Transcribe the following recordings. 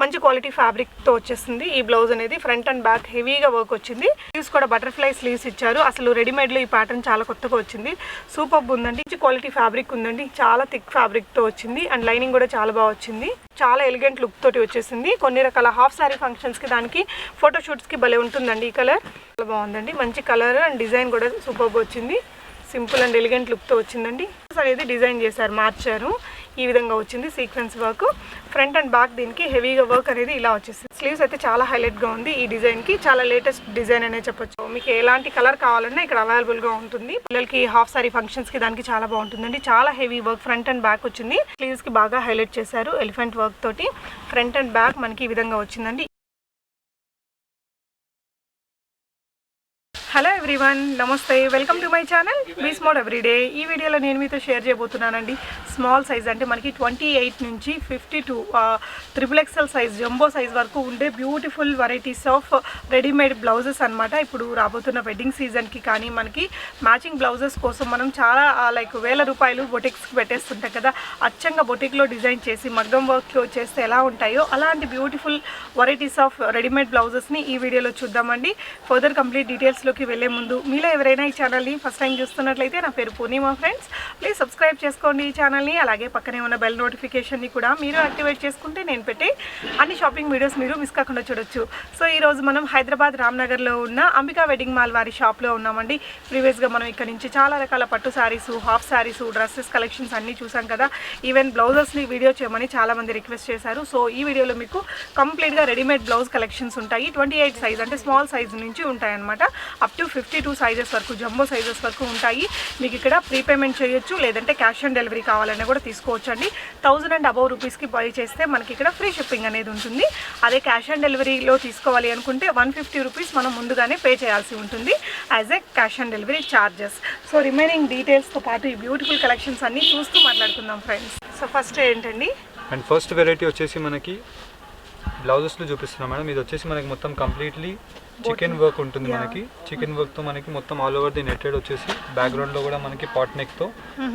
మంచి క్వాలిటీ ఫ్యాబ్రిక్తో వచ్చేసింది ఈ బ్లౌజ్ అనేది. ఫ్రంట్ అండ్ బ్యాక్ హెవీగా వర్క్ వచ్చింది. స్లీవ్స్ కూడా బటర్ఫ్లై స్లీవ్స్ ఇచ్చారు. అసలు రెడీమేడ్లో ఈ ప్యాటర్న్ చాలా కొత్తగా వచ్చింది. సూపర్బ్ ఉందండి. మంచి క్వాలిటీ ఫ్యాబ్రిక్ ఉందండి. చాలా థిక్ ఫ్యాబ్రిక్తో వచ్చింది అండ్ లైనింగ్ కూడా చాలా బాగా వచ్చింది. చాలా ఎలిగెంట్ లుక్ తోటి వచ్చేసింది. కొన్ని రకాల హాఫ్ సారీ ఫంక్షన్స్కి దానికి ఫోటోషూట్స్కి భలే ఉంటుందండి. ఈ కలర్ చాలా బాగుందండి. మంచి కలర్ అండ్ డిజైన్ కూడా సూపర్బ్ వచ్చింది. సింపుల్ అండ్ ఎలిగెంట్ లుక్తో వచ్చిందండి. అనేది డిజైన్ చేశారు, మార్చారు. ఈ విధంగా వచ్చింది sequence work. Front and back దీనికి హెవీగా వర్క్ అనేది ఇలా వచ్చేసింది. స్లీవ్స్ అయితే చాలా హైలైట్గా ఉంది. ఈ డిజైన్కి చాలా లేటెస్ట్ డిజైన్ అనే చెప్పొచ్చు. మీకు ఎలాంటి కలర్ కావాలన్నా ఇక్కడ అవైలబుల్గా ఉంటుంది. పిల్లలకి హాఫ్ సారీ ఫంక్షన్స్కి దానికి చాలా బాగుంటుందండి. చాలా heavy work front and back వచ్చింది. స్లీవ్స్కి బాగా హైలైట్ చేశారు ఎలిఫెంట్ వర్క్ తోటి. ఫ్రంట్ అండ్ బ్యాక్ మనకి ఈ విధంగా వచ్చిందండి. హలో ఎవ్రీవన్, నమస్తే, వెల్కమ్ టు మై ఛానల్ బీస్ మోడ్ ఎవ్రీడే. ఈ వీడియోలో నేను మీతో షేర్ చేయబోతున్నానండి స్మాల్ సైజ్, అంటే మనకి 28 నుంచి 52 XXL సైజ్, జంబో సైజ్ వరకు ఉండే beautiful varieties of readymade blouses అనమాట. ఇప్పుడు రాబోతున్న వెడ్డింగ్ సీజన్కి కానీ మనకి మ్యాచింగ్ బ్లౌజెస్ కోసం మనం చాలా వేల రూపాయలు బొటిక్స్కి పెట్టేస్తుంటాం కదా. అచ్చంగా బొటిక్లో డిజైన్ చేసి మగ్గం వర్క్ చేస్తే ఎలా ఉంటాయో అలాంటి బ్యూటిఫుల్ వెరైటీస్ ఆఫ్ రెడీమేడ్ బ్లౌజెస్ని ఈ వీడియోలో చూద్దామండి. ఫర్దర్ కంప్లీట్ డీటెయిల్స్లోకి వెళ్ళే ముందు మీలో ఎవరైనా ఈ ఛానల్ని ఫస్ట్ టైం చూస్తున్నట్లయితే, నా పేరు పూర్ణిమ ఫ్రెండ్స్, ప్లీజ్ సబ్స్క్రైబ్ చేసుకోండి ఈ ఛానల్ని. అలాగే పక్కనే ఉన్న బెల్ నోటిఫికేషన్ని కూడా మీరు యాక్టివేట్ చేసుకుంటే నేను పెట్టే అన్ని షాపింగ్ వీడియోస్ మీరు మిస్ కాకుండా చూడొచ్చు. సో ఈరోజు మనం హైదరాబాద్ రామ్నగర్లో ఉన్న అంబికా వెడ్డింగ్ మాల్ వారి షాప్లో ఉన్నామండి. ప్రీవియస్గా మనం ఇక్కడ నుంచి చాలా రకాల పట్టు saris, half saris, dresses collections అన్నీ చూసాం కదా. ఈవెన్ బ్లౌజెస్ని వీడియో చేయమని చాలామంది రిక్వెస్ట్ చేశారు. సో ఈ వీడియోలో మీకు కంప్లీట్గా రెడీమేడ్ బ్లౌజ్ కలెక్షన్స్ ఉంటాయి. 28 సైజ్ అంటే స్మాల్ సైజ్ నుంచి ఉంటాయన్నమాట. అప్ టు 52 సైజెస్ వరకు, జంబో సైజెస్ వరకు ఉంటాయి. మీకు ఇక్కడ ప్రీపేమెంట్ చేయొచ్చు, లేదంటే క్యాష్ ఆన్ డెలివరీ కావాలన్నా కూడా తీసుకోవచ్చు అండి. 1000 అండ్ అబౌవ్ రూపీస్కి బై చేస్తే మనకి ఇక్కడ ఫ్రీ షిప్పింగ్ అనేది ఉంటుంది. అదే క్యాష్ ఆన్ డెలివరీలో తీసుకోవాలి అనుకుంటే 150 రూపీస్ మనం ముందుగానే పే చేయాల్సి ఉంటుంది as a cash on delivery charges. So remaining డీటెయిల్స్తో పాటు ఈ బ్యూటిఫుల్ కలెక్షన్స్ అన్నీ చూస్తూ మాట్లాడుకుందాం ఫ్రెండ్స్. సో ఫస్ట్ ఏంటండి, అండ్ ఫస్ట్ వెరైటీ వచ్చేసి మనకి బ్లౌజెస్లో చూపిస్తున్నాం మేడం. ఇది వచ్చేసి మనకి మొత్తం కంప్లీట్లీ చికెన్ వర్క్ ఉంటుంది. మనకి చికెన్ వర్క్ తో మనకి మొత్తం ఆల్ ఓవర్ ది నెట్టెడ్ వచ్చేసి బ్యాక్గ్రౌండ్ లో కూడా మనకి పాట్ నెక్ తో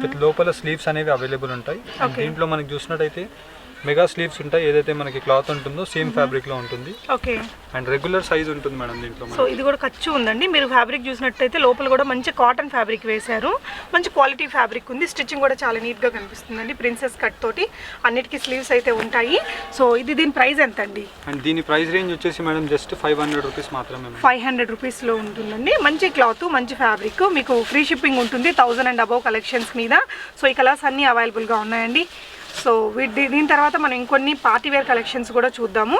విత్ లోపల స్లీవ్స్ అనేవి అవైలబుల్ ఉంటాయి. దీంట్లో మనకి చూసినట్టయితే మెగా స్లీవ్స్ ఉంటాయి. ఏదైతే మనకి క్లాత్ ఉంటుందో సేమ్ ఫ్యాబ్రిక్ లో ఉంటుంది. ఓకే, అండ్ రెగ్యులర్ సైజ్ ఉంటుంది మేడం దీంట్లో. సో ఇది కూడా ఖర్చు ఉందండి. మీరు ఫ్యాబ్రిక్ చూసినట్టయితే లోపల కూడా మంచి కాటన్ ఫ్యాబ్రిక్ వేశారు. మంచి క్వాలిటీ ఫ్యాబ్రిక్ ఉంది. స్టిచ్చింగ్ కూడా చాలా నీట్గా కనిపిస్తుందండి. ప్రిన్సెస్ కట్ తోటి అన్నిటికీ స్లీవ్స్ అయితే ఉంటాయి. సో ఇది దీని ప్రైస్ ఎంత అండి? అండ్ దీని ప్రైస్ రేంజ్ వచ్చేసి మేడం జస్ట్ 500 రూపీస్ మాత్రమే. 500 రూపీస్లో ఉంటుందండి. మంచి క్లాత్, మంచి ఫ్యాబ్రిక్, మీకు ఫ్రీ షిప్పింగ్ ఉంటుంది 1000 అండ్ అబౌవ్ కలెక్షన్స్ మీద. సో ఈ కలర్స్ అన్నీ అవైలబుల్గా ఉన్నాయండి. సో దీని తర్వాత మనం ఇంకొన్ని పార్టీవేర్ కలెక్షన్స్ కూడా చూద్దాము.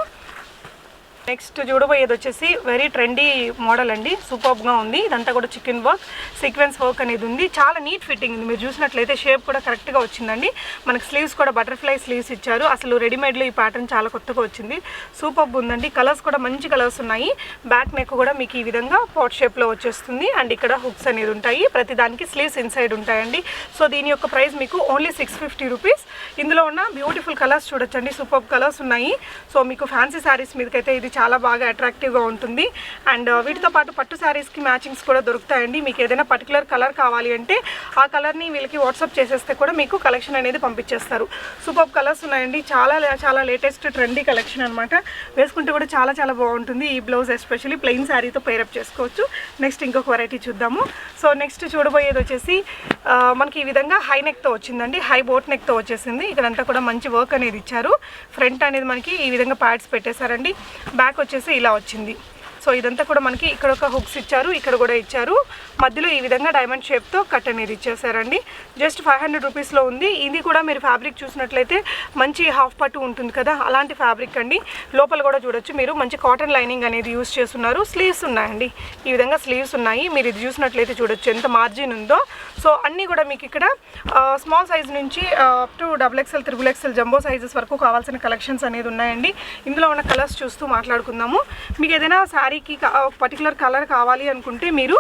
నెక్స్ట్ చూడబోయేది వచ్చేసి వెరీ ట్రెండీ మోడల్ అండి. సూపర్గా ఉంది. ఇదంతా కూడా చికెన్ వర్క్, సీక్వెన్స్ వర్క్ అనేది ఉంది. చాలా నీట్ ఫిట్టింగ్ ఉంది. మీరు చూసినట్లయితే షేప్ కూడా కరెక్ట్గా వచ్చిందండి. మనకి స్లీవ్స్ కూడా బటర్ఫ్లై స్లీవ్స్ ఇచ్చారు. అసలు రెడీమేడ్లో ఈ ప్యాటర్న్ చాలా కొత్తగా వచ్చింది. సూపర్బ్ ఉందండి. కలర్స్ కూడా మంచి కలర్స్ ఉన్నాయి. బ్యాక్ నెక్ కూడా మీకు ఈ విధంగా పాట్ షేప్లో వచ్చేస్తుంది. అండ్ ఇక్కడ హుక్స్ అనేది ఉంటాయి. ప్రతి దానికి స్లీవ్స్ ఇన్సైడ్ ఉంటాయండి. సో దీని యొక్క ప్రైస్ మీకు ఓన్లీ 650 రూపీస్. ఇందులో ఉన్న బ్యూటిఫుల్ కలర్స్ చూడొచ్చండి. సూపర్బ్ కలర్స్ ఉన్నాయి. సో మీకు ఫ్యాన్సీ శారీస్ మీదకైతే ఇది చాలా బాగా అట్రాక్టివ్గా ఉంటుంది. అండ్ వీటితో పాటు పట్టు శారీస్కి మ్యాచింగ్స్ కూడా దొరుకుతాయండి. మీకు ఏదైనా పర్టికులర్ కలర్ కావాలి అంటే ఆ కలర్ని వీళ్ళకి వాట్సాప్ చేసేస్తే కూడా మీకు కలెక్షన్ అనేది పంపించేస్తారు. సూపర్ కలర్స్ ఉన్నాయండి. చాలా చాలా లేటెస్ట్ ట్రెండీ కలెక్షన్ అనమాట. వేసుకుంటే కూడా చాలా చాలా బాగుంటుంది. ఈ బ్లౌజ్ ఎస్పెషల్లీ ప్లెయిన్ శారీతో పేరప్ చేసుకోవచ్చు. నెక్స్ట్ ఇంకొక వెరైటీ చూద్దాము. సో నెక్స్ట్ చూడబోయేది వచ్చేసి మనకి ఈ విధంగా హై నెక్తో వచ్చిందండి. హై బోట్ నెక్తో వచ్చేసింది. ఇక్కడంతా కూడా మంచి వర్క్ అనేది ఇచ్చారు. ఫ్రంట్ అనేది మనకి ఈ విధంగా ప్యాడ్స్ పెట్టేశారండి. బ్యాక్ వచ్చేసి ఇలా వచ్చింది. సో ఇదంతా కూడా మనకి ఇక్కడ ఒక హుక్స్ ఇచ్చారు, ఇక్కడ కూడా ఇచ్చారు. మధ్యలో ఈ విధంగా డైమండ్ షేప్తో కట్ అనేది ఇచ్చేసారండి. జస్ట్ 500 రూపీస్లో ఉంది. ఇది కూడా మీరు ఫ్యాబ్రిక్ చూసినట్లయితే మంచి హాఫ్ పట్టు ఉంటుంది కదా, అలాంటి ఫ్యాబ్రిక్ అండి. లోపల కూడా చూడొచ్చు మీరు, మంచి కాటన్ లైనింగ్ అనేది యూస్ చేస్తున్నారు. స్లీవ్స్ ఉన్నాయండి. ఈ విధంగా స్లీవ్స్ ఉన్నాయి. మీరు ఇది చూసినట్లయితే చూడొచ్చు ఎంత మార్జిన్ ఉందో. సో అన్నీ కూడా మీకు ఇక్కడ స్మాల్ సైజ్ నుంచి up to XXL, XXL jumbo sizes వరకు కావాల్సిన కలెక్షన్స్ అనేది ఉన్నాయండి. ఇందులో ఉన్న కలర్స్ చూస్తూ మాట్లాడుకుందాము. మీకు ఏదైనా శారీకి పర్టికులర్ కలర్ కావాలి అనుకుంటే మీరు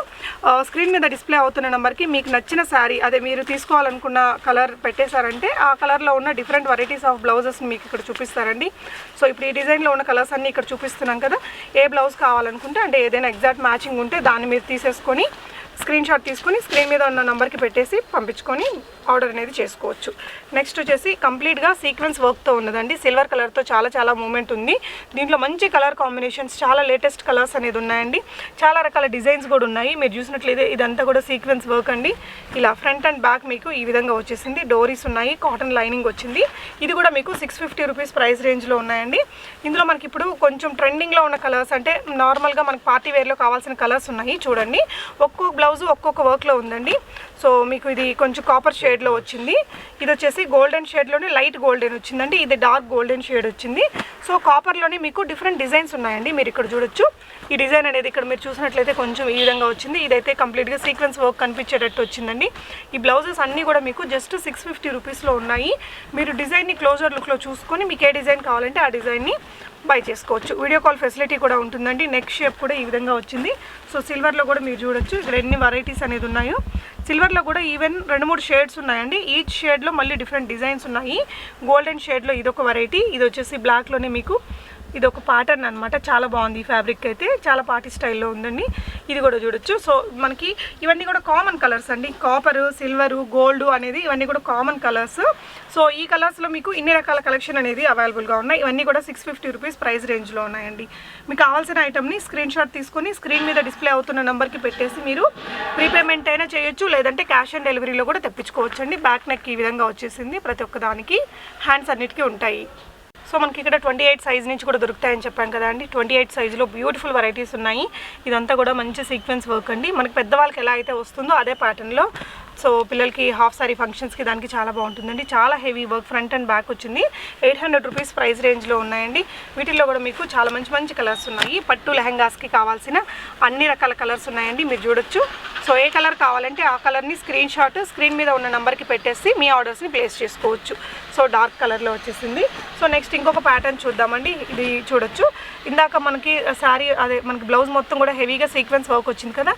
స్క్రీన్ మీద డిస్ప్లే అవుతున్న నెంబర్కి మీకు నచ్చిన శారీ, అదే మీరు తీసుకోవాలనుకున్న కలర్ పెట్టేశారంటే ఆ కలర్లో ఉన్న డిఫరెంట్ వెరైటీస్ ఆఫ్ బ్లౌజెస్ మీకు ఇక్కడ చూపిస్తారండి. సో ఇప్పుడు ఈ డిజైన్లో ఉన్న కలర్స్ అన్నీ ఇక్కడ చూపిస్తున్నాం కదా. ఏ బ్లౌజ్ కావాలనుకుంటే, అంటే ఏదైనా ఎగ్జాక్ట్ మ్యాచింగ్ ఉంటే దాన్ని మీరు తీసేసుకొని స్క్రీన్ షాట్ తీసుకొని స్క్రీన్ మీద ఉన్న నెంబర్కి పెట్టేసి పంపించుకొని ఆర్డర్ అనేది చేసుకోవచ్చు. నెక్స్ట్ వచ్చేసి కంప్లీట్గా సీక్వెన్స్ వర్క్తో ఉన్నదండి. సిల్వర్ కలర్తో చాలా మూమెంట్ ఉంది. దీంట్లో మంచి కలర్ కాంబినేషన్స్, చాలా లేటెస్ట్ కలర్స్ అనేది ఉన్నాయండి. చాలా రకాల డిజైన్స్ కూడా ఉన్నాయి. మీరు చూసినట్లయితే ఇదంతా కూడా సీక్వెన్స్ వర్క్ అండి. ఇలా ఫ్రంట్ అండ్ బ్యాక్ మీకు ఈ విధంగా వచ్చేసింది. డోరీస్ ఉన్నాయి, కాటన్ లైనింగ్ వచ్చింది. ఇది కూడా మీకు 650 రూపీస్ ప్రైస్ రేంజ్లో ఉన్నాయండి. ఇందులో మనకి ఇప్పుడు కొంచెం ట్రెండింగ్లో ఉన్న కలర్స్ అంటే నార్మల్గా మనకి పార్టీ వేర్లో కావాల్సిన కలర్స్ ఉన్నాయి. చూడండి, ఒక్కొక్క బ్లౌజ్ ఒక్కొక్క వర్క్లో ఉందండి. సో మీకు ఇది కొంచెం కాపర్ షేడ్లో వచ్చింది. ఇది వచ్చేసి గోల్డెన్ షేడ్లోనే లైట్ గోల్డెన్ వచ్చిందండి. ఇది డార్క్ గోల్డెన్ షేడ్ వచ్చింది. సో కాపర్లోనే మీకు డిఫరెంట్ డిజైన్స్ ఉన్నాయండి. మీరు ఇక్కడ చూడొచ్చు. ఈ డిజైన్ అనేది ఇక్కడ మీరు చూసినట్లయితే కొంచెం ఈ విధంగా వచ్చింది. ఇదైతే కంప్లీట్గా సీక్వెన్స్ వర్క్ కనిపించేటట్టు వచ్చిందండి. ఈ బ్లౌజెస్ అన్నీ కూడా మీకు జస్ట్ 650 రూపీస్లో ఉన్నాయి. మీరు డిజైన్ని క్లోజర్ లుక్లో చూసుకొని మీకు ఏ డిజైన్ కావాలంటే ఆ డిజైన్ని బై చేసుకోవచ్చు. వీడియో కాల్ ఫెసిలిటీ కూడా ఉంటుందండి. నెక్ షేప్ కూడా ఈ విధంగా వచ్చింది. సో సిల్వర్లో కూడా మీరు చూడొచ్చు ఇక్కడ ఎన్ని వెరైటీస్ అనేది ఉన్నాయో. సిల్వర్లో కూడా ఈవెన్ 2-3 షేడ్స్ ఉన్నాయండి. ఈచ్ షేడ్లో మళ్ళీ డిఫరెంట్ డిజైన్స్ ఉన్నాయి. గోల్డెన్ షేడ్లో ఇదొక వెరైటీ, ఇది వచ్చేసి బ్లాక్లోనే మీకు ఇది ఒక ప్యాటర్న్ అనమాట. చాలా బాగుంది. ఈ ఫ్యాబ్రిక్ అయితే చాలా పార్టీ స్టైల్లో ఉందండి. ఇది కూడా చూడొచ్చు. సో మనకి ఇవన్నీ కూడా కామన్ కలర్స్ అండి. కాపరు, సిల్వరు, గోల్డ్ అనేది ఇవన్నీ కూడా కామన్ కలర్స్. సో ఈ కలర్స్లో మీకు ఇన్ని రకాల కలెక్షన్ అనేది అవైలబుల్గా ఉన్నాయి. ఇవన్నీ కూడా 650 రూపీస్ ప్రైస్ రేంజ్లో ఉన్నాయండి. మీకు కావాల్సిన ఐటమ్ని స్క్రీన్ షాట్ తీసుకొని స్క్రీన్ మీద డిస్ప్లే అవుతున్న నెంబర్కి పెట్టేసి మీరు ప్రీపేమెంట్ అయినా చేయొచ్చు, లేదంటే క్యాష్ ఆన్ డెలివరీలో కూడా తెప్పించుకోవచ్చు అండి. బ్యాక్ నెక్ ఈ విధంగా వచ్చేసింది. ప్రతి ఒక్కదానికి హ్యాండ్స్ అన్నిటికీ ఉంటాయి. సో మనకి ఇక్కడ 28 సైజ్ నుంచి కూడా దొరుకుతాయని చెప్పాం కదా అండి. 28 సైజులో బ్యూటిఫుల్ వెరైటీస్ ఉన్నాయి. ఇదంతా కూడా మంచి సీక్వెన్స్ వర్క్ అండి. మనకి పెద్దవాళ్ళకి ఎలా అయితే వస్తుందో అదే ప్యాటర్న్లో. సో పిల్లలకి హాఫ్ సారీ ఫంక్షన్స్కి దానికి చాలా బాగుంటుందండి. చాలా heavy work front and back వచ్చింది. 800 రూపీస్ ప్రైస్ రేంజ్లో ఉన్నాయండి. వీటిల్లో కూడా మీకు చాలా మంచి కలర్స్ ఉన్నాయి. పట్టు లెహంగాస్కి కావాల్సిన అన్ని రకాల కలర్స్ ఉన్నాయండి. మీరు చూడొచ్చు. సో ఏ కలర్ కావాలంటే ఆ కలర్ని స్క్రీన్ షాట్ స్క్రీన్ మీద ఉన్న నెంబర్కి పెట్టేసి మీ ఆర్డర్స్ని ప్లేస్ చేసుకోవచ్చు. సో డార్క్ కలర్లో వచ్చేసింది. సో నెక్స్ట్ ఇంకొక ప్యాటర్న్ చూద్దామండి. ఇది చూడొచ్చు. ఇందాక మనకి శారీ అదే మనకి బ్లౌజ్ మొత్తం కూడా హెవీగా సీక్వెన్స్ వర్క్ వచ్చింది కదా.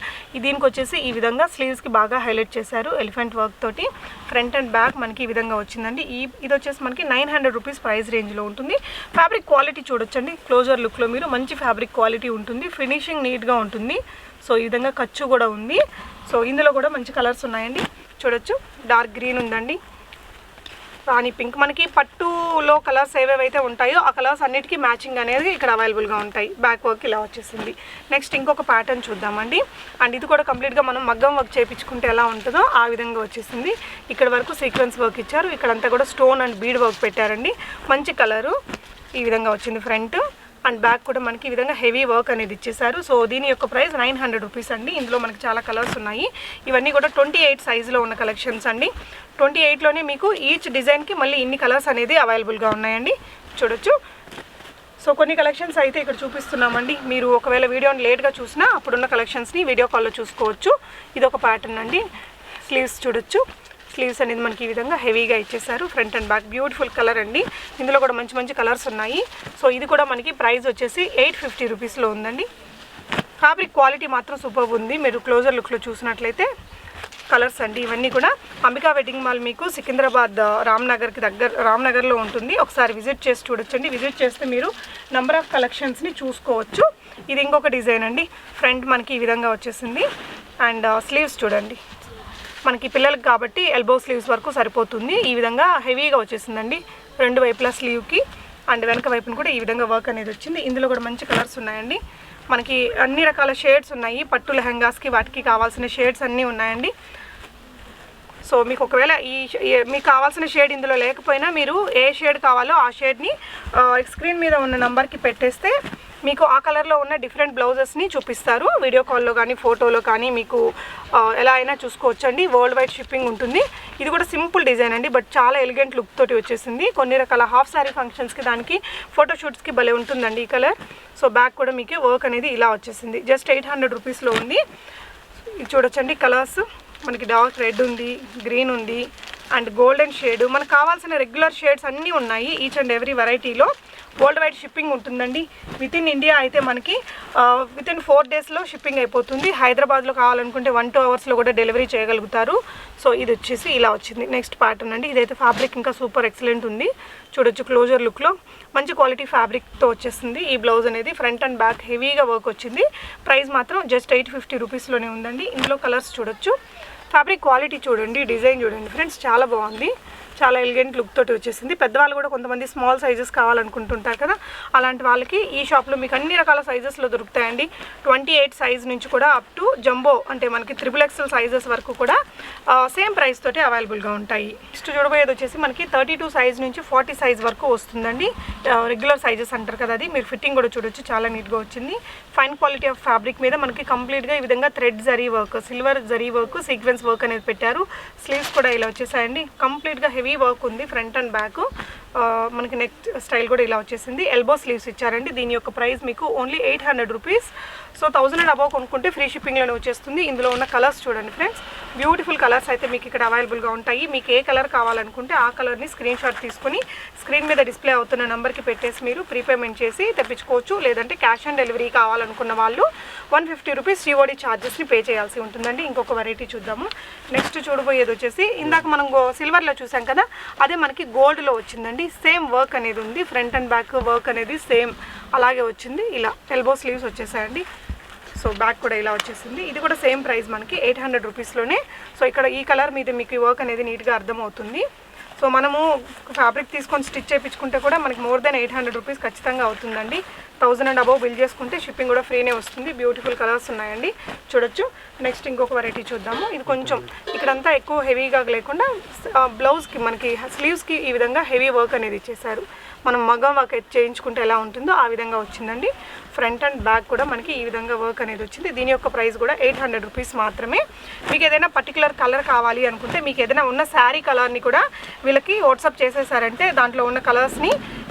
దీనికి వచ్చేసి ఈ విధంగా స్లీవ్స్కి బాగా హైలైట్ చేశారు. ఎలిఫెంట్ వర్క్ తోటి ఫ్రంట్ అండ్ బ్యాక్ మనకి ఈ విధంగా వచ్చిందండి. ఇది వచ్చేసి మనకి 900 రూపీస్ ప్రైస్ రేంజ్లో ఉంటుంది. ఫ్యాబ్రిక్ క్వాలిటీ చూడొచ్చండి. క్లోజర్ లుక్లో మీరు మంచి ఫ్యాబ్రిక్ క్వాలిటీ ఉంటుంది. ఫినిషింగ్ నీట్గా ఉంటుంది. సో ఈ విధంగా ఖర్చు కూడా ఉంది. సో ఇందులో కూడా మంచి కలర్స్ ఉన్నాయండి. చూడొచ్చు. డార్క్ గ్రీన్ ఉందండి, రాణి పింక్. మనకి పట్టులో కలర్స్ ఏవేవైతే ఉంటాయో ఆ కలర్స్ అన్నిటికీ మ్యాచింగ్ అనేది ఇక్కడ అవైలబుల్గా ఉంటాయి. బ్యాక్ వర్క్ ఇలా వచ్చేసింది. నెక్స్ట్ ఇంకొక ప్యాటర్న్ చూద్దామండి. అండ్ ఇది కూడా కంప్లీట్గా మనం మగ్గం వర్క్ చేయించుకుంటే ఎలా ఉంటుందో ఆ విధంగా వచ్చేసింది. ఇక్కడ వరకు సీక్వెన్స్ వర్క్ ఇచ్చారు. ఇక్కడంతా కూడా స్టోన్ అండ్ బీడ్ వర్క్ పెట్టారండి. మంచి కలరు ఈ విధంగా వచ్చింది. ఫ్రంట్ అండ్ బ్యాక్ కూడా మనకి ఈ విధంగా హెవీ వర్క్ అనేది ఇచ్చేసారు. సో దీని యొక్క ప్రైస్ 900 రూపీస్ అండి. ఇందులో మనకి చాలా కలర్స్ ఉన్నాయి. ఇవన్నీ కూడా 28 సైజులో ఉన్న కలెక్షన్స్ అండి. 28లోనే మీకు ఈచ్ డిజైన్కి మళ్ళీ ఇన్ని కలర్స్ అనేది అవైలబుల్గా ఉన్నాయండి. చూడొచ్చు. సో కొన్ని కలెక్షన్స్ అయితే ఇక్కడ చూపిస్తున్నామండి. మీరు ఒకవేళ వీడియోని లేట్గా చూసినా అప్పుడున్న కలెక్షన్స్ని వీడియో కాల్లో చూసుకోవచ్చు. ఇది ఒక ప్యాటర్న్ అండి. స్లీవ్స్ చూడొచ్చు. స్లీవ్స్ అనేది మనకి ఈ విధంగా హెవీగా ఇచ్చేసారు. Front and back beautiful colour అండి. ఇందులో కూడా మంచి కలర్స్ ఉన్నాయి. సో ఇది కూడా మనకి ప్రైస్ వచ్చేసి 850 రూపీస్లో ఉందండి. ఫ్యాబ్రిక్ క్వాలిటీ మాత్రం సూపర్ ఉంది. మీరు క్లోజర్ లుక్లో చూసినట్లయితే కలర్స్ అండి. ఇవన్నీ కూడా అంబికా వెడ్డింగ్ మాల్ మీకు సికింద్రాబాద్ రామ్నగర్లో ఉంటుంది. ఒకసారి విజిట్ చేసి చూడొచ్చండి. విజిట్ చేస్తే మీరు నెంబర్ ఆఫ్ కలెక్షన్స్ని చూసుకోవచ్చు. ఇది ఇంకొక డిజైన్ అండి. ఫ్రంట్ మనకి ఈ విధంగా వచ్చేసింది. అండ్ స్లీవ్స్ చూడండి. మనకి పిల్లలకి కాబట్టి ఎల్బో స్లీవ్స్ వరకు సరిపోతుంది. ఈ విధంగా హెవీగా వచ్చేసిందండి. రెండు వైపులా స్లీవ్కి అండ్ వెనక వైపున కూడా ఈ విధంగా వర్క్ అనేది వచ్చింది. ఇందులో కూడా మంచి కలర్స్ ఉన్నాయండి. మనకి అన్ని రకాల షేడ్స్ ఉన్నాయి. పట్టు లెహంగాస్కి వాటికి కావాల్సిన షేడ్స్ అన్నీ ఉన్నాయండి. సో మీకు ఒకవేళ మీకు కావాల్సిన షేడ్ ఇందులో లేకపోయినా మీరు ఏ షేడ్ కావాలో ఆ షేడ్ని స్క్రీన్ మీద ఉన్న నెంబర్కి పెట్టేస్తే మీకు ఆ కలర్లో ఉన్న డిఫరెంట్ బ్లౌజెస్ని చూపిస్తారు. వీడియో కాల్లో కానీ ఫోటోలో కానీ మీకు ఎలా అయినా చూసుకోవచ్చండి. వరల్డ్ వైడ్ షిప్పింగ్ ఉంటుంది. ఇది కూడా సింపుల్ డిజైన్ అండి, బట్ చాలా ఎలిగెంట్ లుక్ తోటి వచ్చేసింది. కొన్ని రకాల హాఫ్ సారీ ఫంక్షన్స్కి దానికి ఫోటోషూట్స్కి భలే ఉంటుందండి ఈ కలర్. సో బ్యాక్ కూడా మీకు వర్క్ అనేది ఇలా వచ్చేసింది. జస్ట్ 800 రూపీస్లో ఉంది. ఇది చూడొచ్చండి. కలర్స్ మనకి డార్క్ రెడ్ ఉంది, గ్రీన్ ఉంది, అండ్ గోల్డెన్ షేడ్, మనకు కావాల్సిన రెగ్యులర్ షేడ్స్ అన్నీ ఉన్నాయి ఈచ్ అండ్ ఎవ్రీ వెరైటీలో. వరల్డ్ వైడ్ షిప్పింగ్ ఉంటుందండి. విత్ ఇన్ ఇండియా అయితే మనకి విత్ ఇన్ 4 డేస్లో షిప్పింగ్ అయిపోతుంది. హైదరాబాద్లో కావాలనుకుంటే 1-2 అవర్స్లో కూడా డెలివరీ చేయగలుగుతారు. సో ఇది వచ్చేసి ఇలా వచ్చింది. నెక్స్ట్ ప్యాటర్న్ అండి. ఇదైతే ఫ్యాబ్రిక్ ఇంకా సూపర్ ఎక్సలెంట్ ఉంది. చూడొచ్చు క్లోజర్ లుక్లో మంచి క్వాలిటీ ఫ్యాబ్రిక్తో వచ్చేస్తుంది. ఈ బ్లౌజ్ అనేది ఫ్రంట్ అండ్ బ్యాక్ హెవీగా వర్క్ వచ్చింది. ప్రైస్ మాత్రం జస్ట్ 850 రూపీస్లోనే ఉందండి. ఇందులో కలర్స్ చూడొచ్చు. ఫ్యాబ్రిక్ క్వాలిటీ చూడండి, డిజైన్ చూడండి ఫ్రెండ్స్, చాలా బాగుంది. చాలా ఎలిగెంట్ లుక్ తోటి వచ్చేసింది. పెద్దవాళ్ళు కూడా కొంతమంది స్మాల్ సైజెస్ కావాలనుకుంటుంటారు కదా, అలాంటి వాళ్ళకి ఈ షాప్లో మీకు అన్ని రకాల సైజెస్లో దొరుకుతాయండి. 28 సైజ్ నుంచి కూడా అప్ టు జంబో అంటే మనకి XXL సైజెస్ వరకు కూడా సేమ్ ప్రైస్ తోటి అవైలబుల్గా ఉంటాయి. నెక్స్ట్ చూడబోయేది వచ్చేసి మనకి 32 సైజ్ నుంచి 40 సైజ్ వరకు వస్తుందండి. రెగ్యులర్ సైజెస్ అంటారు కదా, అది మీరు ఫిట్టింగ్ కూడా చూడొచ్చు, చాలా నీట్గా వచ్చింది. ఫైన్ క్వాలిటీ ఆఫ్ ఫ్యాబ్రిక్ మీద మనకి కంప్లీట్గా ఈ విధంగా thread zari work, silver zari work, sequence work అనేది పెట్టారు. స్లీవ్స్ కూడా ఇలా వచ్చేసాయండి. కంప్లీట్గా హెవీ వర్క్ ఉంది ఫ్రంట్ అండ్ బ్యాక్. మనకి నెక్ స్టైల్ కూడా ఇలా వచ్చేసింది. ఎల్బో స్లీవ్స్ ఇచ్చారండి. దీని యొక్క ప్రైస్ మీకు only 800 rupees. So 1000 and above కొనుక్కుంటే ఫ్రీ షిప్పింగ్లోనే వచ్చేస్తుంది. ఇందులో ఉన్న కలర్స్ చూడండి ఫ్రెండ్స్, బ్యూటిఫుల్ కలర్స్ అయితే మీకు ఇక్కడ అవైలబుల్గా ఉంటాయి. మీకు ఏ కలర్ కావాలనుకుంటే ఆ కలర్ని స్క్రీన్ షాట్ తీసుకొని స్క్రీన్ మీద డిస్ప్లే అవుతున్న నెంబర్కి పెట్టేసి మీరు ప్రీపేమెంట్ చేసి తెప్పించుకోవచ్చు. లేదంటే క్యాష్ ఆన్ డెలివరీ కావాలనుకున్న వాళ్ళు 150 రూపీస్ COD ఛార్జెస్ని పే చేయాల్సి ఉంటుందండి. ఇంకొక వెరైటీ చూద్దాము. నెక్స్ట్ చూడబోయేది వచ్చేసి ఇందాక మనం సిల్వర్లో చూసాం కదా, అదే మనకి గోల్డ్లో వచ్చిందండి. సేమ్ వర్క్ అనేది ఉంది. ఫ్రంట్ అండ్ బ్యాక్ వర్క్ అనేది సేమ్ అలాగే వచ్చింది. ఇలా ఎల్బో స్లీవ్స్ వచ్చేసాయండి. సో బ్యాక్ కూడా ఇలా వచ్చేసింది. ఇది కూడా సేమ్ ప్రైస్ మనకి 800 రూపీస్లోనే. సో ఇక్కడ ఈ కలర్ మీద మీకు ఈ వర్క్ అనేది నీట్గా అర్థమవుతుంది. సో మనము ఫ్యాబ్రిక్ తీసుకొని స్టిచ్ చేయించుకుంటే కూడా మనకి మోర్ దెన్ 800 రూపీస్ ఖచ్చితంగా అవుతుందండి. 1000 అండ్ అబౌవ్ బిల్ చేసుకుంటే షిప్పింగ్ కూడా ఫ్రీనే వస్తుంది. బ్యూటిఫుల్ కలర్స్ ఉన్నాయండి, చూడొచ్చు. నెక్స్ట్ ఇంకొక వెరైటీ చూద్దాము. ఇది కొంచెం ఇక్కడంతా ఎక్కువ హెవీగా లేకుండా బ్లౌజ్కి మనకి స్లీవ్స్కి ఈ విధంగా హెవీ వర్క్ అనేది ఇచ్చేసారు. మనం మగ్గం వర్క్ చేయించుకుంటే ఎలా ఉంటుందో ఆ విధంగా వచ్చిందండి. ఫ్రంట్ అండ్ బ్యాక్ కూడా మనకి ఈ విధంగా వర్క్ అనేది వచ్చింది. దీని యొక్క ప్రైస్ కూడా 800 రూపీస్ మాత్రమే. మీకు ఏదైనా పర్టికులర్ కలర్ కావాలి అనుకుంటే మీకు ఏదైనా ఉన్న శారీ కలర్ని కూడా వీళ్ళకి వాట్సాప్ చేసేసారంటే దాంట్లో ఉన్న కలర్స్ని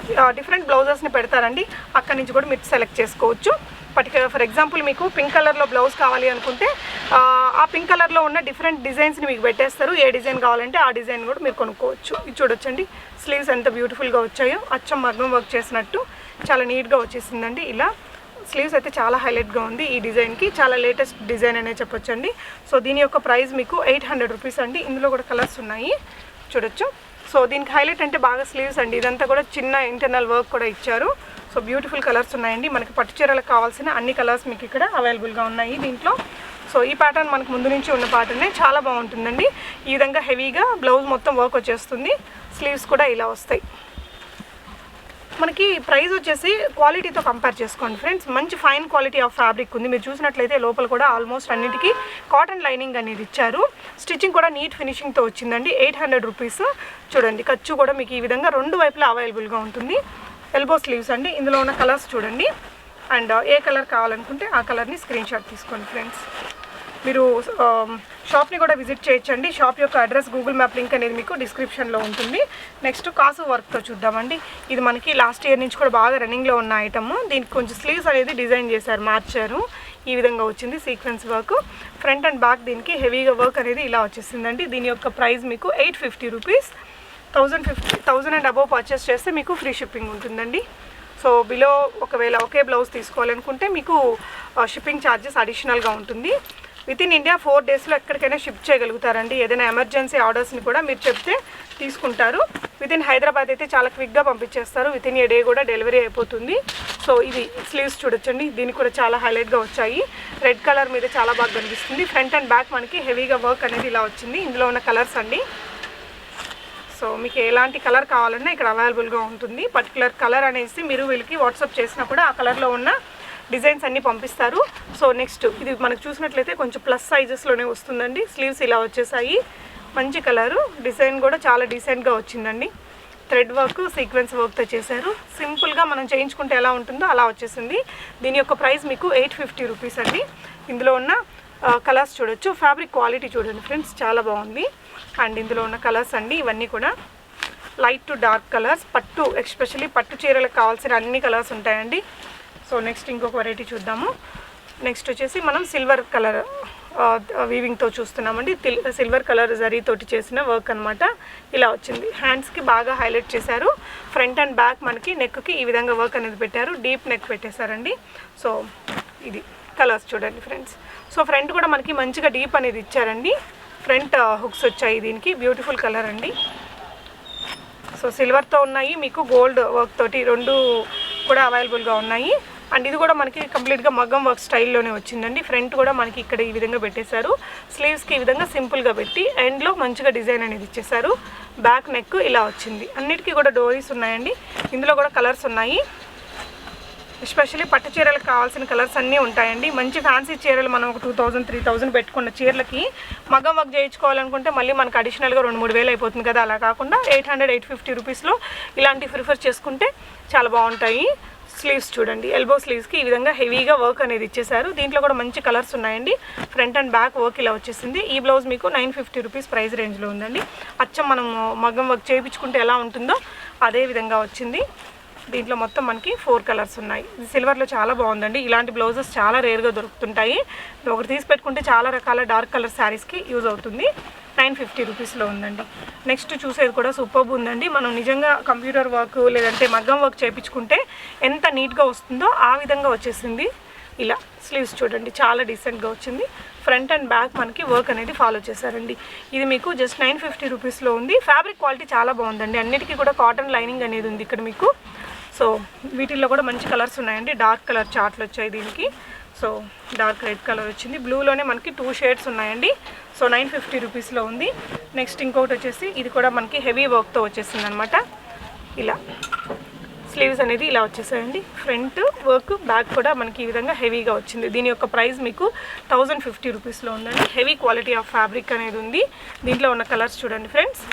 డిఫరెంట్ బ్లౌజెస్ని పెడతారండి. అక్కడి నుంచి కూడా మీరు సెలెక్ట్ చేసుకోవచ్చు. ఫర్ ఎగ్జాంపుల్ మీకు పింక్ కలర్లో బ్లౌజ్ కావాలి అనుకుంటే ఆ పింక్ కలర్లో ఉన్న డిఫరెంట్ డిజైన్స్ని మీకు పెట్టేస్తారు. ఏ డిజైన్ కావాలంటే ఆ డిజైన్ కూడా మీరు కొనుక్కోవచ్చు. ఇది చూడొచ్చండి, స్లీవ్స్ ఎంత బ్యూటిఫుల్గా వచ్చాయో, అచ్చం మగ్గం వర్క్ చేసినట్టు చాలా నీట్గా వచ్చేసిందండి. ఇలా స్లీవ్స్ అయితే చాలా హైలైట్గా ఉంది. ఈ డిజైన్కి చాలా లేటెస్ట్ డిజైన్ అనే చెప్పొచ్చండి. సో దీని యొక్క ప్రైస్ మీకు 800 రూపీస్ అండి. ఇందులో కూడా కలర్స్ ఉన్నాయి, చూడొచ్చు. సో దీనికి హైలైట్ అంటే బాగా స్లీవ్స్ అండి. ఇదంతా కూడా చిన్న ఇంటర్నల్ వర్క్ కూడా ఇచ్చారు. సో బ్యూటిఫుల్ కలర్స్ ఉన్నాయండి. మనకి పట్టు చీరలకు కావాల్సిన అన్ని కలర్స్ మీకు ఇక్కడ అవైలబుల్గా ఉన్నాయి దీంట్లో. సో ఈ ప్యాటర్న్ మనకు ముందు నుంచి ఉన్న ప్యాటర్నే చాలా బాగుంటుందండి. ఈ విధంగా హెవీగా బ్లౌజ్ మొత్తం వర్క్ వచ్చేస్తుంది. స్లీవ్స్ కూడా ఇలా వస్తాయి. మనకి ప్రైస్ వచ్చేసి క్వాలిటీతో కంపేర్ చేసుకోండి ఫ్రెండ్స్. మంచి ఫైన్ క్వాలిటీ ఆఫ్ ఫ్యాబ్రిక్ ఉంది. మీరు చూసినట్లయితే లోపల కూడా ఆల్మోస్ట్ అన్నిటికీ కాటన్ లైనింగ్ అనేది ఇచ్చారు. స్టిచ్చింగ్ కూడా నీట్ ఫినిషింగ్తో వచ్చిందండి. 800 రూపీస్. చూడండి, ఖర్చు కూడా మీకు ఈ విధంగా రెండు వైపులా అవైలబుల్గా ఉంటుంది. ఎల్బో స్లీవ్స్ అండి. ఇందులో ఉన్న కలర్స్ చూడండి. అండ్ ఏ కలర్ కావాలనుకుంటే ఆ కలర్ని స్క్రీన్ షాట్ తీసుకోండి ఫ్రెండ్స్. మీరు షాప్ని కూడా విజిట్ చేయొచ్చండి. షాప్ యొక్క అడ్రస్, గూగుల్ మ్యాప్ లింక్ అనేది మీకు డిస్క్రిప్షన్లో ఉంటుంది. నెక్స్ట్ కాసు వర్క్తో చూద్దామండి. ఇది మనకి లాస్ట్ ఇయర్ నుంచి కూడా బాగా రన్నింగ్లో ఉన్న ఐటమ్. దీనికి కొంచెం స్లీవ్స్ అనేది డిజైన్ చేశారు, మార్చారు. ఈ విధంగా వచ్చింది sequence work. Front and back దీనికి హెవీగా వర్క్ అనేది ఇలా వచ్చేసిందండి. దీని యొక్క ప్రైస్ మీకు 850 రూపీస్. 1000 అండ్ అబోవ్ పర్చేస్ చేస్తే మీకు ఫ్రీ షిప్పింగ్ ఉంటుందండి. సో బిలో ఒకవేళ ఒకే బ్లౌజ్ తీసుకోవాలనుకుంటే మీకు షిప్పింగ్ ఛార్జెస్ అడిషనల్గా ఉంటుంది. విత్ ఇన్ ఇండియా 4 డేస్లో ఎక్కడికైనా షిప్ చేయగలుగుతారండి. ఏదైనా ఎమర్జెన్సీ ఆర్డర్స్ని కూడా మీరు చెప్తే తీసుకుంటారు. విత్ ఇన్ హైదరాబాద్ అయితే చాలా క్విక్గా పంపించేస్తారు. విత్ ఇన్ ఏ డే కూడా డెలివరీ అయిపోతుంది. సో ఇది స్లీవ్స్ చూడొచ్చండి. దీనికి కూడా చాలా హైలైట్గా వచ్చాయి. రెడ్ కలర్ మీద చాలా బాగా కనిపిస్తుంది. ఫ్రంట్ అండ్ బ్యాక్ మనకి హెవీగా వర్క్ అనేది ఇలా వచ్చింది. ఇందులో ఉన్న కలర్స్ అండి. సో మీకు ఎలాంటి కలర్ కావాలన్నా ఇక్కడ అవైలబుల్గా ఉంటుంది. పర్టికులర్ కలర్ అనేసి మీరు వీళ్ళకి వాట్సాప్ చేసినప్పుడు ఆ కలర్లో ఉన్న డిజైన్స్ అన్నీ పంపిస్తారు. సో నెక్స్ట్ ఇది మనకు చూసినట్లయితే కొంచెం ప్లస్ సైజెస్లోనే వస్తుందండి. స్లీవ్స్ ఇలా వచ్చేసాయి. మంచి కలరు, డిజైన్ కూడా చాలా డీసెంట్గా వచ్చిందండి. థ్రెడ్ వర్క్, సీక్వెన్స్ వర్క్తో చేశారు. సింపుల్గా మనం చేయించుకుంటే ఎలా ఉంటుందో అలా వచ్చేసింది. దీని యొక్క ప్రైస్ మీకు 850 రూపీస్ అండి. ఇందులో ఉన్న కలర్స్ చూడొచ్చు. ఫ్యాబ్రిక్ క్వాలిటీ చూడండి ఫ్రెండ్స్, చాలా బాగుంది. అండ్ ఇందులో ఉన్న కలర్స్ అండి, ఇవన్నీ కూడా లైట్ టు డార్క్ కలర్స్. పట్టు, ఎస్పెషల్లీ పట్టు చీరలకు కావాల్సిన అన్ని కలర్స్ ఉంటాయండి. సో నెక్స్ట్ ఇంకొక వెరైటీ చూద్దాము. నెక్స్ట్ వచ్చేసి మనం సిల్వర్ కలర్ వీవింగ్తో చూస్తున్నామండి. సిల్వర్ కలర్ జరీతోటి చేసిన వర్క్ అనమాట. ఇలా వచ్చింది. హ్యాండ్స్కి బాగా హైలైట్ చేశారు. ఫ్రంట్ అండ్ బ్యాక్ మనకి నెక్కి ఈ విధంగా వర్క్ అనేది పెట్టారు. డీప్ నెక్ పెట్టేశారండి. సో ఇది కలర్స్ చూడండి ఫ్రెండ్స్. సో ఫ్రంట్ కూడా మనకి మంచిగా డీప్ అనేది ఇచ్చారండి. ఫ్రంట్ హుక్స్ వచ్చాయి దీనికి. బ్యూటిఫుల్ కలర్ అండి. సో సిల్వర్తో ఉన్నాయి, మీకు గోల్డ్ వర్క్ తోటి రెండు కూడా అవైలబుల్గా ఉన్నాయి. అండ్ ఇది కూడా మనకి కంప్లీట్గా మగ్గం వర్క్ స్టైల్లోనే వచ్చిందండి. ఫ్రంట్ కూడా మనకి ఇక్కడ ఈ విధంగా పెట్టేశారు. స్లీవ్స్కి ఈ విధంగా సింపుల్గా పెట్టి ఎండ్లో మంచిగా డిజైన్ అనేది ఇచ్చేసారు. బ్యాక్ నెక్ ఇలా వచ్చింది. అన్నిటికీ కూడా డోరీస్ ఉన్నాయండి. ఇందులో కూడా కలర్స్ ఉన్నాయి. ఎస్పెషల్లీ పట్టు చీరలకు కావాల్సిన కలర్స్ అన్నీ ఉంటాయండి. మంచి ఫ్యాన్సీ చీరలు మనం ఒక 2000-3000 పెట్టుకున్న చీరలకి మగ్గం వర్క్ చేయించుకోవాలనుకుంటే మళ్ళీ మనకు అడిషనల్గా 2-3 వేలు అయిపోతుంది కదా. అలా కాకుండా 800-850 రూపీస్లో ఇలాంటివి ప్రిఫర్ చేసుకుంటే చాలా బాగుంటాయి. స్లీవ్స్ చూడండి, ఎల్బో స్లీవ్స్కి ఈ విధంగా హెవీగా వర్క్ అనేది ఇచ్చేసారు. దీంట్లో కూడా మంచి కలర్స్ ఉన్నాయండి. ఫ్రంట్ అండ్ బ్యాక్ వర్క్ ఇలా వచ్చేసింది. ఈ బ్లౌజ్ మీకు 950 రూపీస్ ప్రైస్ రేంజ్లో ఉందండి. అచ్చం మనం మగ్గం వర్క్ చేయించుకుంటే ఎలా ఉంటుందో అదే విధంగా వచ్చింది. దీంట్లో మొత్తం మనకి 4 కలర్స్ ఉన్నాయి. సిల్వర్లో చాలా బాగుందండి. ఇలాంటి బ్లౌజెస్ చాలా రేర్గా దొరుకుతుంటాయి. ఒకటి తీసి పెట్టుకుంటే చాలా రకాల డార్క్ కలర్ శారీస్కి యూజ్ అవుతుంది. 950 రూపీస్లో ఉందండి. నెక్స్ట్ చూసేది కూడా సూపర్బ్ ఉందండి. మనం నిజంగా కంప్యూటర్ వర్క్ లేదంటే మగ్గం వర్క్ చేయించుకుంటే ఎంత నీట్గా వస్తుందో ఆ విధంగా వచ్చేసింది. ఇలా స్లీవ్స్ చూడండి, చాలా డీసెంట్గా వచ్చింది. ఫ్రంట్ అండ్ బ్యాక్ మనకి వర్క్ అనేది ఫాలో చేశారండి. ఇది మీకు జస్ట్ 950 రూపీస్లో ఉంది. ఫ్యాబ్రిక్ క్వాలిటీ చాలా బాగుందండి. అన్నిటికీ కూడా కాటన్ లైనింగ్ అనేది ఉంది ఇక్కడ మీకు. సో వీటిల్లో కూడా మంచి కలర్స్ ఉన్నాయండి. డార్క్ కలర్ చార్ట్లు వచ్చాయి దీనికి. సో డార్క్ రెడ్ కలర్ వచ్చింది. బ్లూలోనే మనకి 2 షేడ్స్ ఉన్నాయండి. సో 950 రూపీస్లో ఉంది. నెక్స్ట్ ఇంకొకటి వచ్చేసి ఇది కూడా మనకి హెవీ వర్క్తో వచ్చేసింది అనమాట. ఇలా స్లీవ్స్ అనేది ఇలా వచ్చేసాయండి. ఫ్రంట్ వర్క్, బ్యాక్ కూడా మనకి ఈ విధంగా హెవీగా వచ్చింది. దీని యొక్క ప్రైస్ మీకు 1050 రూపీస్లో ఉందండి. హెవీ క్వాలిటీ ఆఫ్ ఫ్యాబ్రిక్ అనేది ఉంది. దీంట్లో ఉన్న కలర్స్ చూడండి ఫ్రెండ్స్.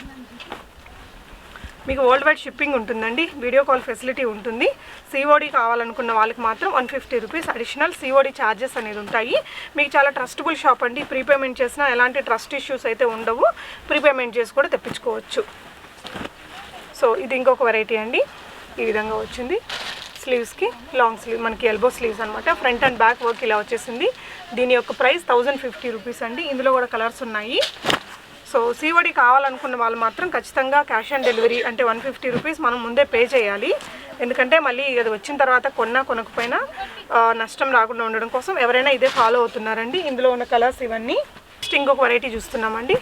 మీకు వరల్డ్ వైడ్ షిప్పింగ్ ఉంటుందండి. వీడియో కాల్ ఫెసిలిటీ ఉంటుంది. సిఓడి కావాలనుకున్న వాళ్ళకి మాత్రం 150 రూపీస్ అడిషనల్ సిఓడి ఛార్జెస్ అనేది ఉంటాయి. మీకు చాలా ట్రస్టబుల్ షాప్ అండి. ప్రీపేమెంట్ చేసినా ఎలాంటి ట్రస్ట్ ఇష్యూస్ అయితే ఉండవు. ప్రీపేమెంట్ చేసి కూడా తెప్పించుకోవచ్చు. సో ఇది ఇంకొక వెరైటీ అండి. ఈ విధంగా వచ్చింది. స్లీవ్స్కి లాంగ్ స్లీవ్ మనకి ఎల్బో స్లీవ్స్ అనమాట. ఫ్రంట్ అండ్ బ్యాక్ వర్క్ ఇలా వచ్చేసింది. దీని యొక్క ప్రైస్ 1050 రూపీస్ అండి. ఇందులో కూడా కలర్స్ ఉన్నాయి. సో సిఓడి కావాలనుకున్న వాళ్ళు మాత్రం ఖచ్చితంగా క్యాష్ ఆన్ డెలివరీ అంటే 150 రూపీస్ మనం ముందే పే చేయాలి. ఎందుకంటే మళ్ళీ అది వచ్చిన తర్వాత కొనకపోయినా నష్టం రాకుండా ఉండడం కోసం ఎవరైనా ఇదే ఫాలో అవుతున్నారండి. ఇందులో ఉన్న కలర్స్ ఇవన్నీ. నెక్స్ట్ ఇంకొక వెరైటీ చూస్తున్నామండి.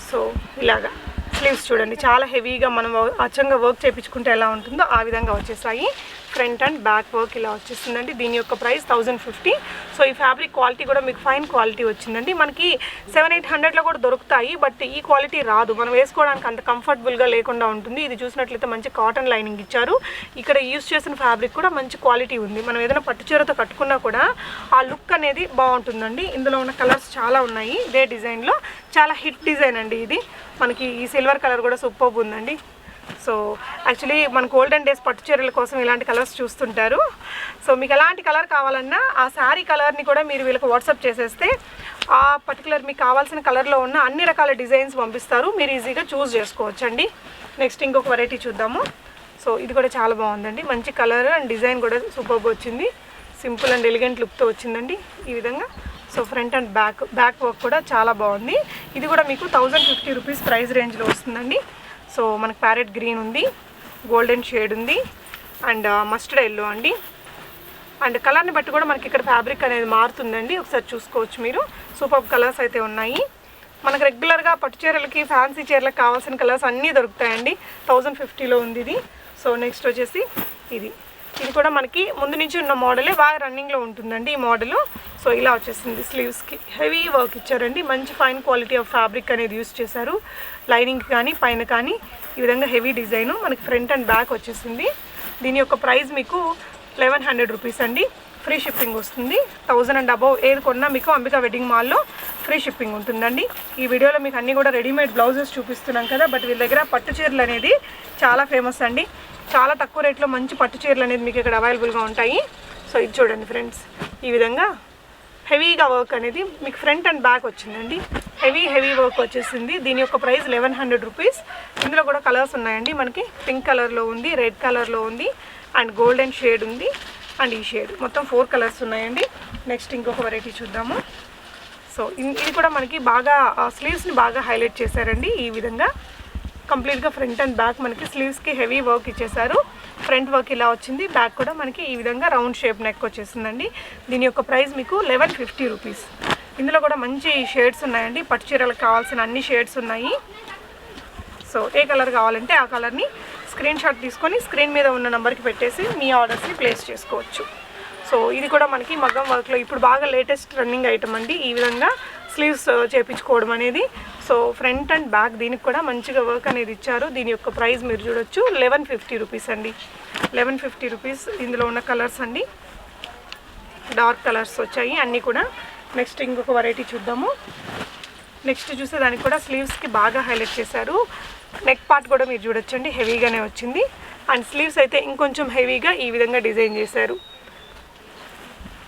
సో ఇలాగా స్లీవ్స్ చూడండి, చాలా హెవీగా మనం అచ్చంగా వర్క్ చేయించుకుంటే ఎలా ఉంటుందో ఆ విధంగా వచ్చేసాయి. ఫ్రంట్ అండ్ బ్యాక్ వర్క్ ఇలా వచ్చేసిందండి. దీని యొక్క ప్రైస్ 1050. సో ఈ ఫ్యాబ్రిక్ క్వాలిటీ కూడా మీకు ఫైన్ క్వాలిటీ వచ్చిందండి. మనకి 700-800లో కూడా దొరుకుతాయి. బట్ ఈ క్వాలిటీ రాదు, మనం వేసుకోవడానికి అంత కంఫర్టబుల్గా లేకుండా ఉంటుంది. ఇది చూసినట్లయితే మంచి కాటన్ లైనింగ్ ఇచ్చారు. ఇక్కడ యూస్ చేసిన ఫ్యాబ్రిక్ కూడా మంచి క్వాలిటీ ఉంది. మనం ఏదైనా పట్టు చీరతో కట్టుకున్నా కూడా ఆ లుక్ అనేది బాగుంటుందండి. ఇందులో ఉన్న కలర్స్ చాలా ఉన్నాయి. ఇదే డిజైన్లో చాలా హిట్ డిజైన్ అండి ఇది. మనకి ఈ సిల్వర్ కలర్ కూడా సూపర్బ్ ఉందండి. సో యాక్చువల్లీ మన గోల్డెన్ డేస్ పట్టు చీరల కోసం ఇలాంటి కలర్స్ చూస్తుంటారు. సో మీకు ఎలాంటి కలర్ కావాలన్నా ఆ శారీ కలర్ని కూడా మీరు వీళ్ళకి వాట్సాప్ చేసేస్తే ఆ పర్టికులర్ మీకు కావాల్సిన కలర్లో ఉన్న అన్ని రకాల డిజైన్స్ పంపిస్తారు. మీరు ఈజీగా చూస్ చేసుకోవచ్చండి. నెక్స్ట్ ఇంకొక వెరైటీ చూద్దాము. సో ఇది కూడా చాలా బాగుందండి. మంచి కలర్ అండ్ డిజైన్ కూడా సూపర్గా వచ్చింది. సింపుల్ అండ్ ఎలిగెంట్ లుక్తో వచ్చిందండి ఈ విధంగా. So front and back work కూడా చాలా బాగుంది. ఇది కూడా మీకు 1050 రూపీస్ ప్రైస్ రేంజ్లో వస్తుందండి. సో మనకి ప్యారెట్ గ్రీన్ ఉంది, గోల్డెన్ షేడ్ ఉంది అండ్ మస్టర్డ్ ఎల్లో అండి. అండ్ కలర్ని బట్టి కూడా మనకి ఇక్కడ ఫ్యాబ్రిక్ అనేది మారుతుందండి. ఒకసారి చూసుకోవచ్చు మీరు. సూపర్ కలర్స్ అయితే ఉన్నాయి. మనకు రెగ్యులర్గా పట్టు చీరలకి ఫ్యాన్సీ చీరలకు కావాల్సిన కలర్స్ అన్నీ దొరుకుతాయండి. 1050లో ఉంది ఇది. సో నెక్స్ట్ వచ్చేసి ఇది కూడా మనకి ముందు నుంచి ఉన్న మోడలే, బాగా రన్నింగ్లో ఉంటుందండి ఈ మోడల్. సో ఇలా వచ్చేసింది. స్లీవ్స్కి హెవీ వర్క్ ఇచ్చారండి. మంచి ఫైన్ క్వాలిటీ ఆఫ్ ఫ్యాబ్రిక్ అనేది యూస్ చేశారు. లైనింగ్ కానీ పైన కానీ ఈ విధంగా హెవీ డిజైను. మనకి ఫ్రంట్ అండ్ బ్యాక్ వచ్చేసింది. దీని యొక్క ప్రైస్ మీకు 1100 రూపీస్ అండి. ఫ్రీ షిప్పింగ్ వస్తుంది. 1000 అండ్ అబౌవ్ ఏది కొన్నా మీకు అంబికా వెడ్డింగ్ మాల్లో ఫ్రీ షిప్పింగ్ ఉంటుందండి. ఈ వీడియోలో మీకు అన్నీ కూడా రెడీమేడ్ బ్లౌజెస్ చూపిస్తున్నాం కదా, బట్ వీళ్ళ దగ్గర పట్టు చీరలు అనేది చాలా ఫేమస్ అండి. చాలా తక్కువ రేట్లో మంచి పట్టు చీరలు అనేది మీకు ఇక్కడ అవైలబుల్గా ఉంటాయి. సో ఇది చూడండి ఫ్రెండ్స్, ఈ విధంగా హెవీగా వర్క్ అనేది మీకు ఫ్రంట్ అండ్ బ్యాక్ వచ్చిందండి. హెవీ వర్క్ వచ్చేసింది. దీని యొక్క ప్రైస్ 1100 రూపీస్. ఇందులో కూడా కలర్స్ ఉన్నాయండి. మనకి పింక్ కలర్లో ఉంది, రెడ్ కలర్లో ఉంది అండ్ గోల్డెన్ షేడ్ ఉంది అండ్ ఈ షేడ్. మొత్తం 4 కలర్స్ ఉన్నాయండి. నెక్స్ట్ ఇంకొక వెరైటీ చూద్దాము. సో ఇది కూడా మనకి బాగా స్లీవ్స్ని బాగా హైలైట్ చేశారండి. ఈ విధంగా కంప్లీట్గా ఫ్రంట్ అండ్ బ్యాక్ మనకి స్లీవ్స్కి హెవీ వర్క్ ఇచ్చేసారు. ఫ్రంట్ వర్క్ ఇలా వచ్చింది, బ్యాక్ కూడా మనకి ఈ విధంగా రౌండ్ షేప్ నెక్ వచ్చేసిందండి. దీని యొక్క ప్రైస్ మీకు 1150 రూపీస్. ఇందులో కూడా మంచి షేడ్స్ ఉన్నాయండి. పట్టు చీరలకు కావాల్సిన అన్ని షేడ్స్ ఉన్నాయి. సో ఏ కలర్ కావాలంటే ఆ కలర్ని స్క్రీన్ షాట్ తీసుకొని స్క్రీన్ మీద ఉన్న నెంబర్కి పెట్టేసి మీ ఆర్డర్స్ని ప్లేస్ చేసుకోవచ్చు. సో ఇది కూడా మనకి మగ్గం వర్క్లో ఇప్పుడు బాగా లేటెస్ట్ రన్నింగ్ ఐటమ్ అండి. ఈ విధంగా స్లీవ్స్ చేపించుకోవడం అనేది. సో ఫ్రంట్ అండ్ బ్యాక్ దీనికి కూడా మంచిగా వర్క్ అనేది ఇచ్చారు. దీని యొక్క ప్రైస్ మీరు చూడొచ్చు 1150 రూపీస్ అండి. 1150 రూపీస్. ఇందులో ఉన్న కలర్స్ అండి డార్క్ కలర్స్ వచ్చాయి అన్నీ కూడా. నెక్స్ట్ ఇంకొక వెరైటీ చూద్దాము. నెక్స్ట్ చూస్తే దానికి కూడా స్లీవ్స్కి బాగా హైలైట్ చేశారు. నెక్ పార్ట్ కూడా మీరు చూడొచ్చండి హెవీగానే వచ్చింది. అండ్ స్లీవ్స్ అయితే ఇంకొంచెం హెవీగా ఈ విధంగా డిజైన్ చేశారు.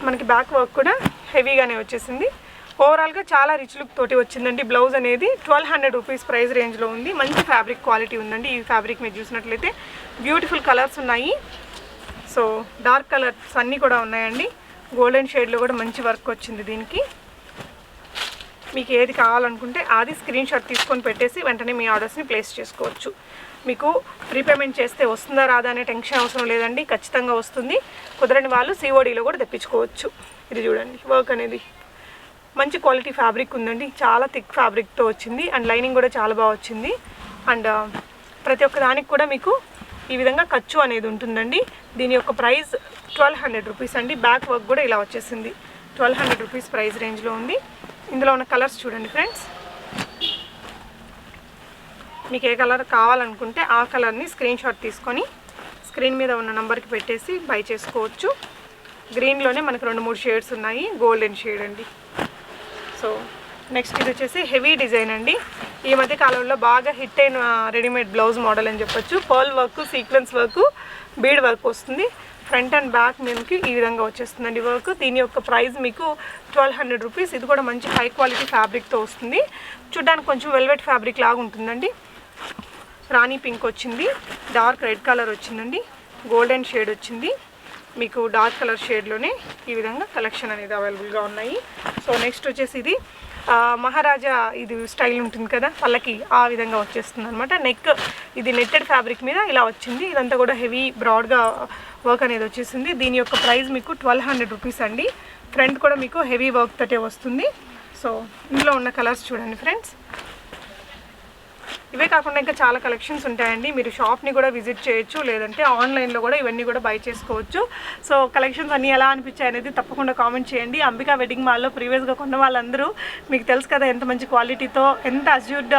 మనకి బ్యాక్ వర్క్ కూడా హెవీగానే వచ్చేసింది. ఓవరాల్గా చాలా రిచ్ లుక్ తోటి వచ్చిందండి. బ్లౌజ్ అనేది 1200 రూపీస్ ప్రైస్ రేంజ్లో ఉంది. మంచి ఫ్యాబ్రిక్ క్వాలిటీ ఉందండి. ఈ ఫ్యాబ్రిక్ మీరు చూసినట్లయితే బ్యూటిఫుల్ కలర్స్ ఉన్నాయి. సో డార్క్ కలర్స్ అన్నీ కూడా ఉన్నాయండి. గోల్డెన్ షేడ్లో కూడా మంచి వర్క్ వచ్చింది దీనికి. మీకు ఏది కావాలనుకుంటే అది స్క్రీన్ షాట్ తీసుకొని పెట్టేసి వెంటనే మీ ఆర్డర్స్ని ప్లేస్ చేసుకోవచ్చు. మీకు ప్రీపేమెంట్ చేస్తే వస్తుందా రాదా అనే టెన్షన్ అవసరం లేదండి. ఖచ్చితంగా వస్తుంది. కుదరని వాళ్ళు CODలో కూడా తెప్పించుకోవచ్చు. ఇది చూడండి వర్క్ అనేది మంచి క్వాలిటీ ఫ్యాబ్రిక్ ఉందండి. చాలా థిక్ ఫ్యాబ్రిక్తో వచ్చింది. అండ్ లైనింగ్ కూడా చాలా బాగా వచ్చింది. అండ్ ప్రతి ఒక్క దానికి కూడా మీకు ఈ విధంగా ఖర్చు అనేది ఉంటుందండి. దీని యొక్క ప్రైస్ 1200 రూపీస్ అండి. బ్యాక్ వర్క్ కూడా ఇలా వచ్చేసింది. 1200 రూపీస్ ప్రైస్ రేంజ్లో ఉంది. ఇందులో ఉన్న కలర్స్ చూడండి ఫ్రెండ్స్. మీకు ఏ కలర్ కావాలనుకుంటే ఆ కలర్ని స్క్రీన్ షాట్ తీసుకొని స్క్రీన్ మీద ఉన్న నెంబర్కి పెట్టేసి బై చేసుకోవచ్చు. గ్రీన్లోనే మనకు 2-3 షేడ్స్ ఉన్నాయి. గోల్డెన్ షేడ్ అండి. సో నెక్స్ట్ ఇది వచ్చేసి హెవీ డిజైన్ అండి. ఈ మధ్య కాలంలో బాగా హిట్ అయిన రెడీమేడ్ బ్లౌజ్ మోడల్ అని చెప్పొచ్చు. Pearl work, sequence work, bead work వస్తుంది. ఫ్రంట్ అండ్ బ్యాక్ మీకు ఈ విధంగా వచ్చేస్తుందండి వర్క్. దీని యొక్క ప్రైస్ మీకు 1200 రూపీస్. ఇది కూడా మంచి హై క్వాలిటీ ఫ్యాబ్రిక్తో వస్తుంది. చూడ్డానికి కొంచెం వెల్వెట్ ఫ్యాబ్రిక్ లాగా ఉంటుందండి. రాణి పింక్ వచ్చింది, డార్క్ రెడ్ కలర్ వచ్చిందండి, గోల్డెన్ షేడ్ వచ్చింది. మీకు డార్క్ కలర్ షేడ్లోనే ఈ విధంగా కలెక్షన్ అనేది అవైలబుల్గా ఉన్నాయి. సో నెక్స్ట్ వచ్చేసి ఇది మహారాజా ఇది స్టైల్ ఉంటుంది కదా పల్లకి, ఆ విధంగా వచ్చేస్తుంది అనమాట. నెక్ ఇది నెట్టెడ్ ఫ్యాబ్రిక్ మీద ఇలా వచ్చింది. ఇదంతా కూడా హెవీ బ్రాడ్గా వర్క్ అనేది వచ్చేసింది. దీని యొక్క ప్రైస్ మీకు 1200 రూపీస్ అండి. ఫ్రంట్ కూడా మీకు హెవీ వర్క్ తోటే వస్తుంది. సో ఇందులో ఉన్న కలర్స్ చూడండి ఫ్రెండ్స్. ఇవే కాకుండా ఇంకా చాలా కలెక్షన్స్ ఉంటాయండి. మీరు షాప్ని కూడా విజిట్ చేయొచ్చు, లేదంటే ఆన్లైన్లో కూడా ఇవన్నీ కూడా బై చేసుకోవచ్చు. సో కలెక్షన్స్ అన్నీ ఎలా అనిపించాయి అనేది తప్పకుండా కామెంట్ చేయండి. అంబికా వెడ్డింగ్ మాల్లో ప్రీవియస్గా కొన్న వాళ్ళందరూ మీకు తెలుసు కదా ఎంత మంచి క్వాలిటీతో ఎంత అజ్యూర్డ్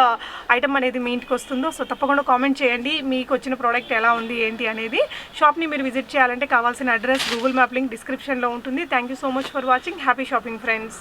ఐటమ్ అనేది మీ ఇంటికి వస్తుందో. సో తప్పకుండా కామెంట్ చేయండి మీకు వచ్చిన ప్రోడక్ట్ ఎలా ఉంది ఏంటి అనేది. షాప్ని మీరు విజిట్ చేయాలంటే కావాల్సిన అడ్రస్ గూగుల్ మ్యాప్ లింక్ డిస్క్రిప్షన్లో ఉంటుంది. Thank you so much for watching. Happy shopping friends.